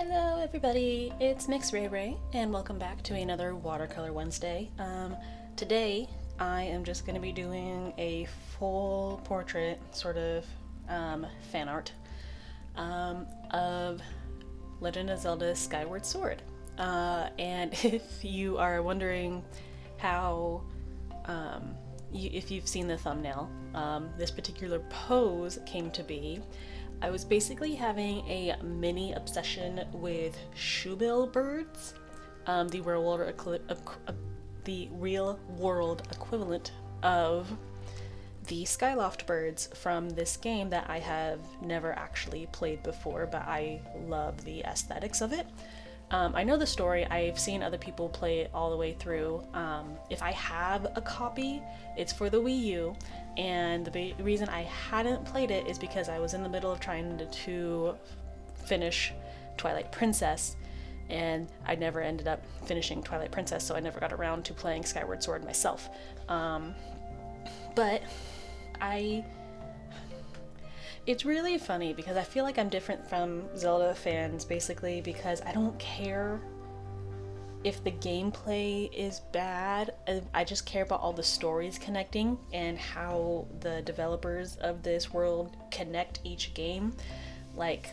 Hello everybody, it's MxRheyRhey and welcome back to another Watercolor Wednesday. Today I am just going to be doing a full portrait, sort of fan art, of Legend of Zelda Skyward Sword. And if you are wondering how, if you've seen the thumbnail, this particular pose came to be. I was basically having a mini obsession with shoebill birds, the real world equivalent of the Skyloft birds from this game that I have never actually played before, but I love the aesthetics of it. I know the story, I've seen other people play it all the way through. If I have a copy, it's for the Wii U, and the reason I hadn't played it is because I was in the middle of trying to finish Twilight Princess, and I never ended up finishing Twilight Princess, so I never got around to playing Skyward Sword myself. But it's really funny because I feel like I'm different from Zelda fans basically because I don't care if the gameplay is bad. I just care about all the stories connecting and how the developers of this world connect each game. Like,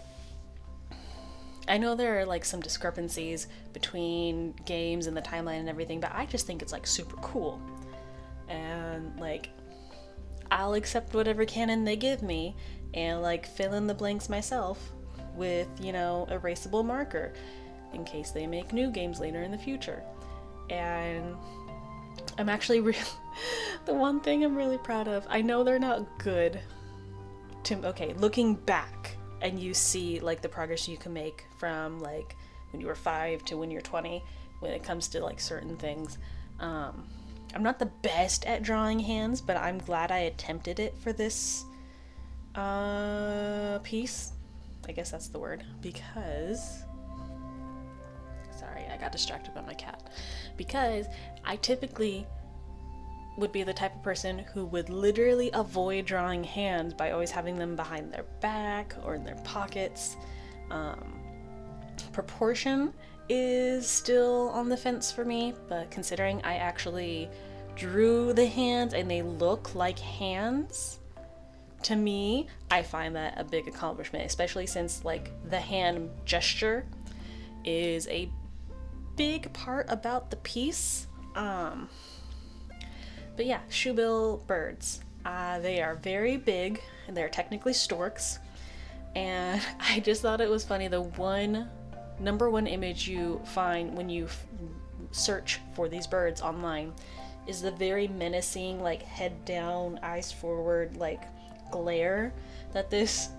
I know there are like some discrepancies between games and the timeline and everything, but I just think it's like super cool. And like, I'll accept whatever canon they give me and like fill in the blanks myself with, you know, erasable marker in case they make new games later in the future. And I'm actually the one thing I'm really proud of, I know they're not good okay, looking back and you see like the progress you can make from like when you were 5 to when you're 20 when it comes to like certain things. I'm not the best at drawing hands, but I'm glad I attempted it for this piece. I guess that's the word, because sorry, I got distracted by my cat. Because I typically would be the type of person who would literally avoid drawing hands by always having them behind their back or in their pockets. Proportion is still on the fence for me, but considering I actually drew the hands and they look like hands, to me, I find that a big accomplishment, especially since like the hand gesture is a big part about the piece. But yeah, shoebill birds. They are very big and they're technically storks, and I just thought it was funny. The number one image you find when you search for these birds online is the very menacing, like head down, eyes forward, like glare that this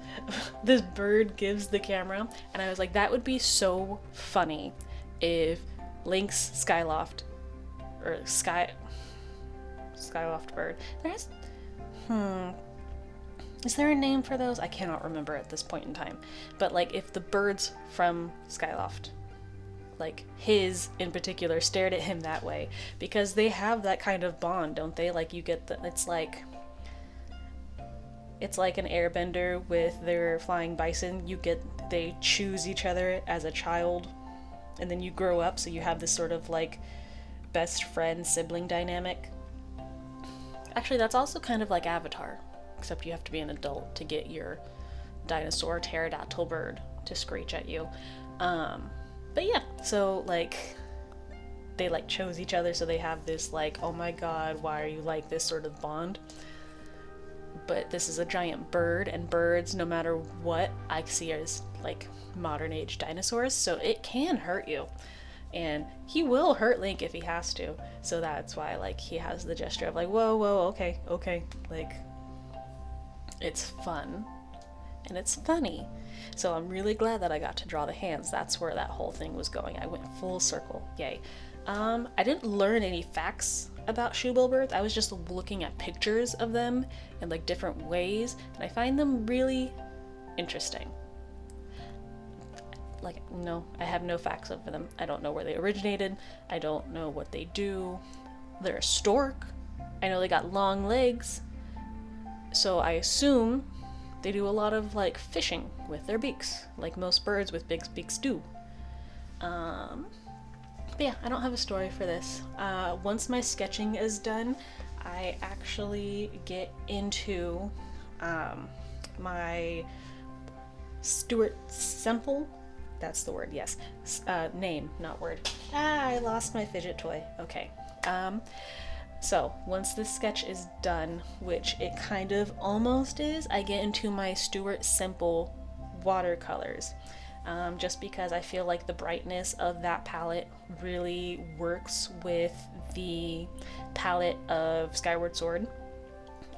bird gives the camera. And I was like, that would be so funny if Link's Skyloft or Skyloft bird. Is there a name for those? I cannot remember at this point in time. But like if the birds from Skyloft, like his in particular, stared at him that way, because they have that kind of bond, don't they? Like you get it's like an airbender with their flying bison. They choose each other as a child, and then you grow up, so you have this sort of like best friend sibling dynamic. Actually, that's also kind of like Avatar, except you have to be an adult to get your dinosaur pterodactyl bird to screech at you. But yeah, so like they like chose each other, so they have this like, oh my god, why are you like this sort of bond. But this is a giant bird, and birds, no matter what, I see as like modern age dinosaurs, so it can hurt you. And he will hurt Link if he has to, so that's why like he has the gesture of like, whoa, okay, like it's fun and it's funny. So I'm really glad that I got to draw the hands. That's where that whole thing was going. I went full circle, yay. I didn't learn any facts about shoebill birds. I was just looking at pictures of them in like different ways, and I find them really interesting. Like, no, I have no facts over them. I don't know where they originated. I don't know what they do. They're a stork. I know they got long legs, so I assume they do a lot of like fishing with their beaks, like most birds with big beaks do. But yeah, I don't have a story for this. Once my sketching is done, I actually get into my Stuart Semple, that's the word, yes, name, not word. I lost my fidget toy. Okay. So once this sketch is done, which it kind of almost is, I get into my Stuart Semple watercolors. Just because I feel like the brightness of that palette really works with the palette of Skyward Sword.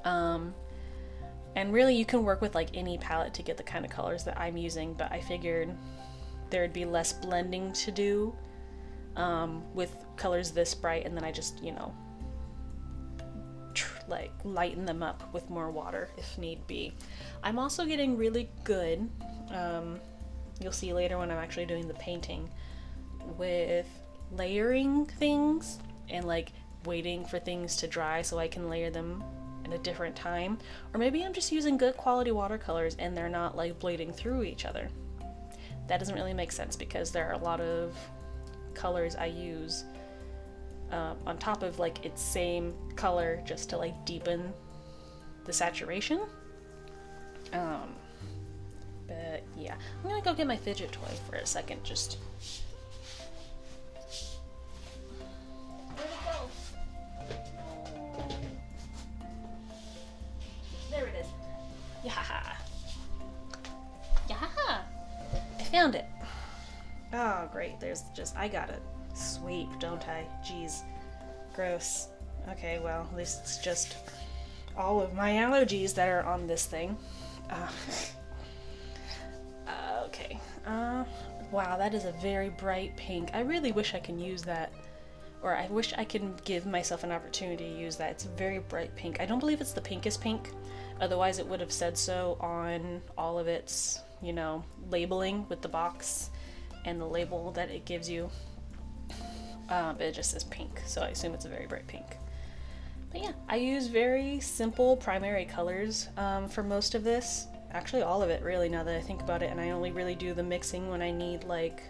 And really you can work with like any palette to get the kind of colors that I'm using, but I figured there'd be less blending to do with colors this bright, and then I just, you know, like lighten them up with more water if need be. I'm also getting really good, you'll see later when I'm actually doing the painting, with layering things and like waiting for things to dry so I can layer them at a different time. Or maybe I'm just using good quality watercolors and they're not like bleeding through each other. That doesn't really make sense because there are a lot of colors I use on top of like its same color just to like deepen the saturation. But yeah, I'm gonna go get my fidget toy for a second. Just where'd it go? There it is. Yeah. I found it. Oh great, there's just, I gotta sweep, don't I? Jeez, gross. Okay, well, at least it's just all of my allergies that are on this thing. Okay. Wow, that is a very bright pink. I really wish I can use that, or I wish I can give myself an opportunity to use that. It's a very bright pink. I don't believe it's the pinkest pink, otherwise it would have said so on all of its, you know, labeling with the box and the label that it gives you. But it just says pink, so I assume it's a very bright pink. But yeah, I use very simple primary colors for most of this. Actually, all of it, really, now that I think about it, and I only really do the mixing when I need, like,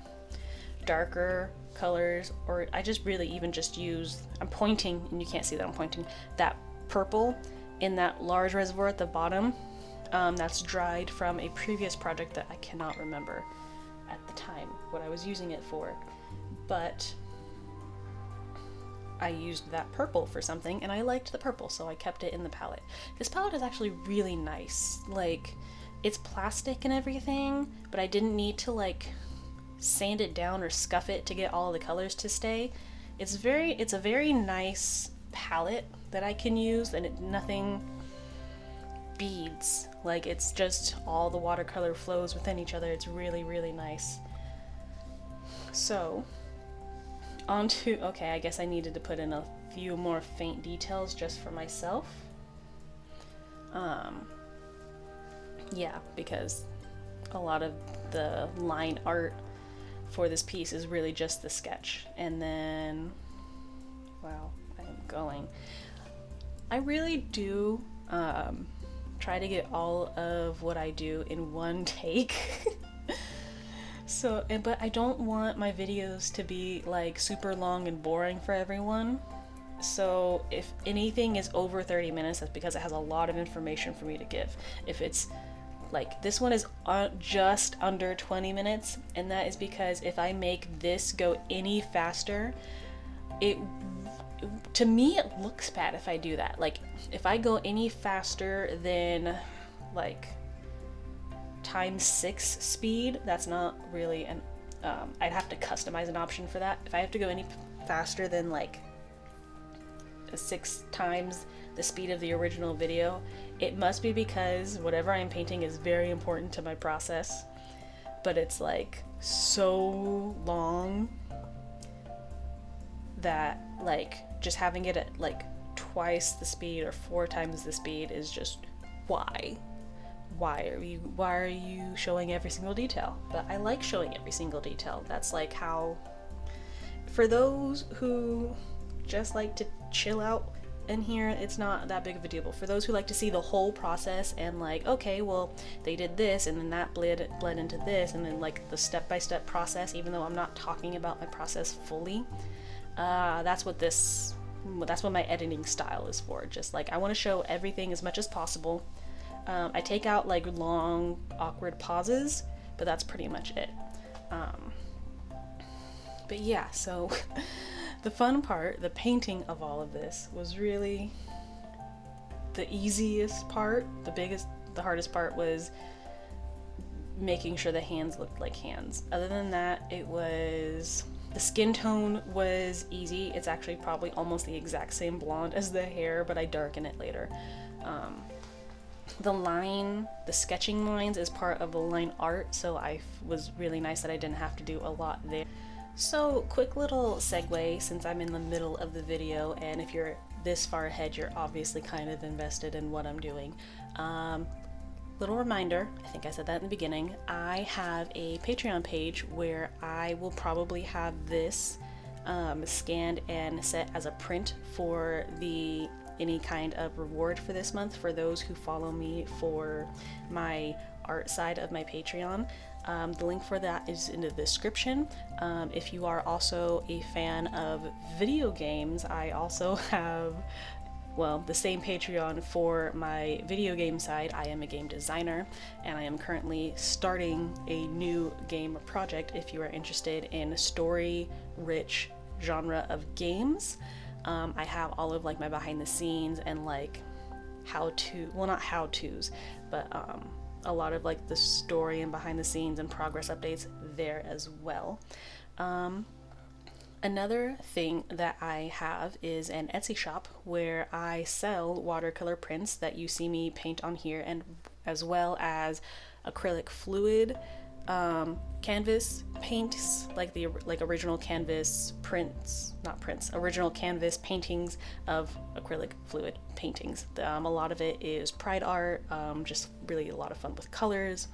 darker colors, or I just really even just use, I'm pointing, and you can't see that I'm pointing, that purple in that large reservoir at the bottom. That's dried from a previous project that I cannot remember at the time what I was using it for, but I used that purple for something and I liked the purple, so I kept it in the palette. This palette is actually really nice. Like, it's plastic and everything, but I didn't need to like sand it down or scuff it to get all the colors to stay. It's a very nice palette that I can use, and nothing beads. Like, it's just all the watercolor flows within each other. It's really, really nice. So okay, I guess I needed to put in a few more faint details just for myself. Yeah, because a lot of the line art for this piece is really just the sketch. And then, wow, I'm going. I really do try to get all of what I do in one take. So, but I don't want my videos to be like super long and boring for everyone. So if anything is over 30 minutes, that's because it has a lot of information for me to give. If it's like, this one is just under 20 minutes, and that is because if I make this go any faster, to me it looks bad if I do that. Like, if I go any faster than like ×6 speed, that's not really an I'd have to customize an option for that. If I have to go any faster than like 6 times the speed of the original video, it must be because whatever I'm painting is very important to my process, but it's like so long that like just having it at like twice the speed or 4 times the speed is just, why are you showing every single detail? But I like showing every single detail. That's like how, for those who just like to chill out in here, it's not that big of a deal. But for those who like to see the whole process and like, okay, well, they did this and then that bled into this, and then like the step-by-step process, even though I'm not talking about my process fully, that's what my editing style is for. Just like, I want to show everything as much as possible. I take out like long, awkward pauses, but that's pretty much it. But yeah, so the fun part, the painting of all of this, was really the easiest part. The hardest part was making sure the hands looked like hands. Other than that, the skin tone was easy. It's actually probably almost the exact same blonde as the hair, but I darken it later. The sketching lines is part of the line art, so I was really nice that I didn't have to do a lot there. So, quick little segue, since I'm in the middle of the video, and if you're this far ahead, you're obviously kind of invested in what I'm doing. Little reminder, I think I said that in the beginning, I have a Patreon page where I will probably have this scanned and set as a print for any kind of reward for this month for those who follow me for my art side of my Patreon. The link for that is in the description. If you are also a fan of video games, I also have, well, the same Patreon for my video game side. I am a game designer, and I am currently starting a new game project. If you are interested in story-rich genre of games, I have all of like my behind the scenes and like not how-tos, but a lot of like the story and behind the scenes and progress updates there as well. Another thing that I have is an Etsy shop where I sell watercolor prints that you see me paint on here, and as well as acrylic fluid, canvas paints, like original canvas original canvas paintings of acrylic fluid paintings. A lot of it is pride art, just really a lot of fun with colors,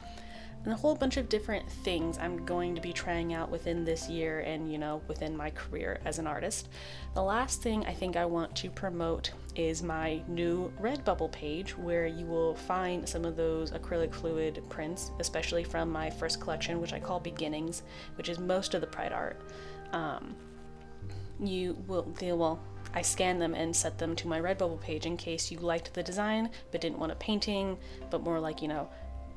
and a whole bunch of different things I'm going to be trying out within this year and, within my career as an artist. The last thing I think I want to promote is my new Redbubble page, where you will find some of those acrylic fluid prints, especially from my first collection, which I call Beginnings, which is most of the pride art. I scan them and set them to my Redbubble page in case you liked the design but didn't want a painting, but more like,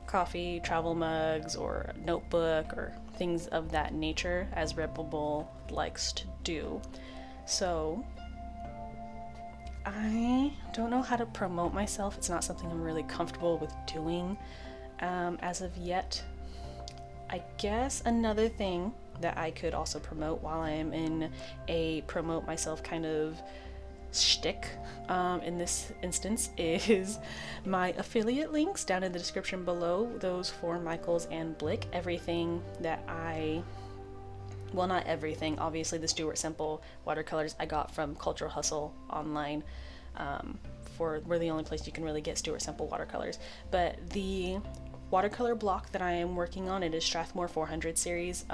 coffee, travel mugs, or a notebook, or things of that nature, as Redbubble likes to do. So I don't know how to promote myself. It's not something I'm really comfortable with doing as of yet. I guess another thing that I could also promote while I'm in a promote myself kind of shtick in this instance is my affiliate links down in the description below. Those for Michaels and Blick. Everything that not everything, obviously the Stuart Simple watercolors I got from Cultural Hustle online. We're the only place you can really get Stuart Simple watercolors, but the watercolor block that I am working on, it is Strathmore 400 series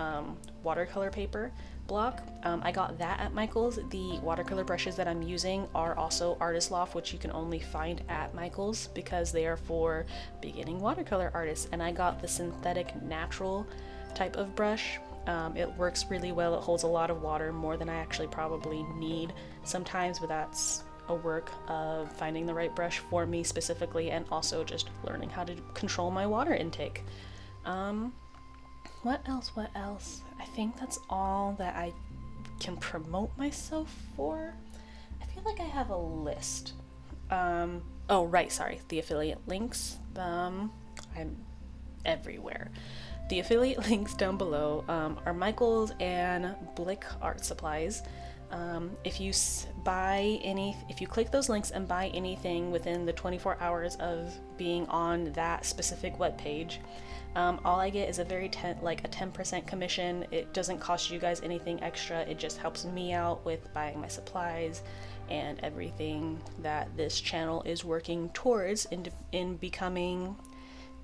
watercolor paper block. I got that at Michaels. The watercolor brushes that I'm using are also Artist Loft, which you can only find at Michaels because they are for beginning watercolor artists, and I got the synthetic natural type of brush. It works really well. It holds a lot of water, more than I actually probably need sometimes, but that's a work of finding the right brush for me specifically, and also just learning how to control my water intake. What else? I think that's all that I can promote myself for. I feel like I have a list. The affiliate links. I'm everywhere. The affiliate links down below are Michaels and Blick art supplies. If you click those links and buy anything within the 24 hours of being on that specific web page, all I get is a 10% commission. It doesn't cost you guys anything extra. It just helps me out with buying my supplies and everything that this channel is working towards in becoming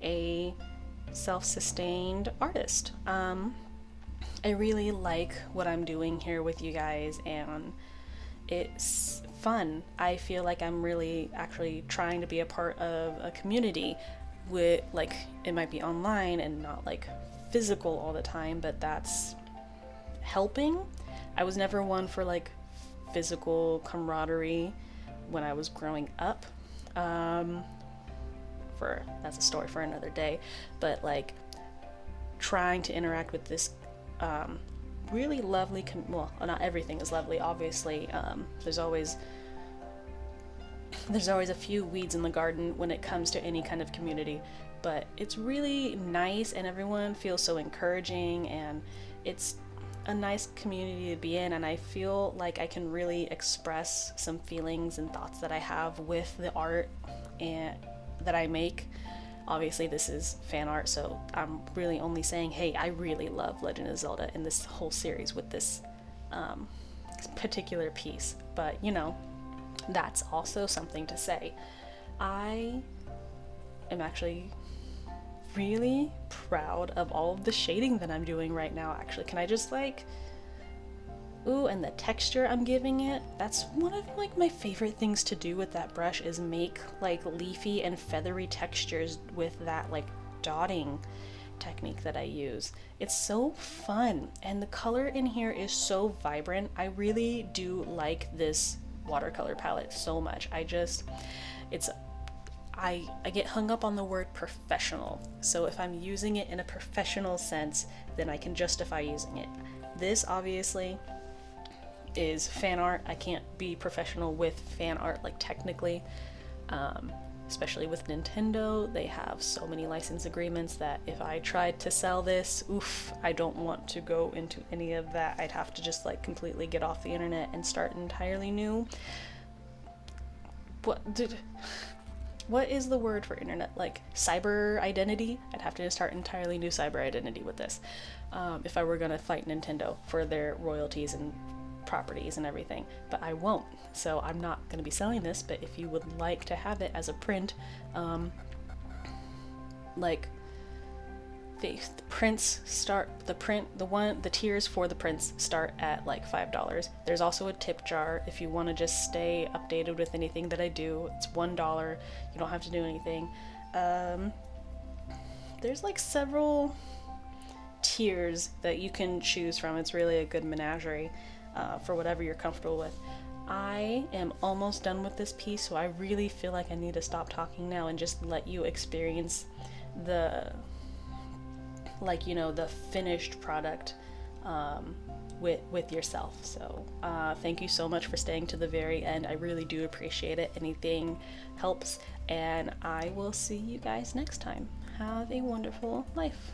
a self-sustained artist. I really like what I'm doing here with you guys, and it fun. I feel like I'm really actually trying to be a part of a community with, like, it might be online and not like physical all the time, but that's helping. I was never one for like physical camaraderie when I was growing up. That's a story for another day, but like trying to interact with this really lovely well, not everything is lovely, obviously. There's always a few weeds in the garden when it comes to any kind of community, but it's really nice and everyone feels so encouraging, and it's a nice community to be in, and I feel like I can really express some feelings and thoughts that I have with the art and that I make. Obviously this is fan art, so I'm really only saying, hey, I really love Legend of Zelda and this whole series with this particular piece, but you know, that's also something to say. I am actually really proud of all of the shading that I'm doing right now. Actually, can I just like, ooh, and the texture I'm giving it, that's one of like my favorite things to do with that brush, is make like leafy and feathery textures with that like dotting technique that I use. It's so fun, and the color in here is so vibrant. I really do like this watercolor palette so much. I get hung up on the word professional, so if I'm using it in a professional sense, then I can justify using it. This obviously is fan art. I can't be professional with fan art, like technically, especially with Nintendo. They have so many license agreements that if I tried to sell this, oof, I don't want to go into any of that. I'd have to just like completely get off the internet and start entirely new. What is the word for internet? Like cyber identity? I'd have to start entirely new cyber identity with this, if I were gonna fight Nintendo for their royalties and properties and everything, but I won't, so I'm not going to be selling this. But if you would like to have it as a print, like the tiers for the prints start at like $5. There's also a tip jar if you want to just stay updated with anything that I do. It's $1. You don't have to do anything. There's like several tiers that you can choose from. It's really a good menagerie for whatever you're comfortable with. I am almost done with this piece, so I really feel like I need to stop talking now and just let you experience the, like, you know, the finished product with yourself. So thank you so much for staying to the very end. I really do appreciate it. Anything helps, and I will see you guys next time. Have a wonderful life.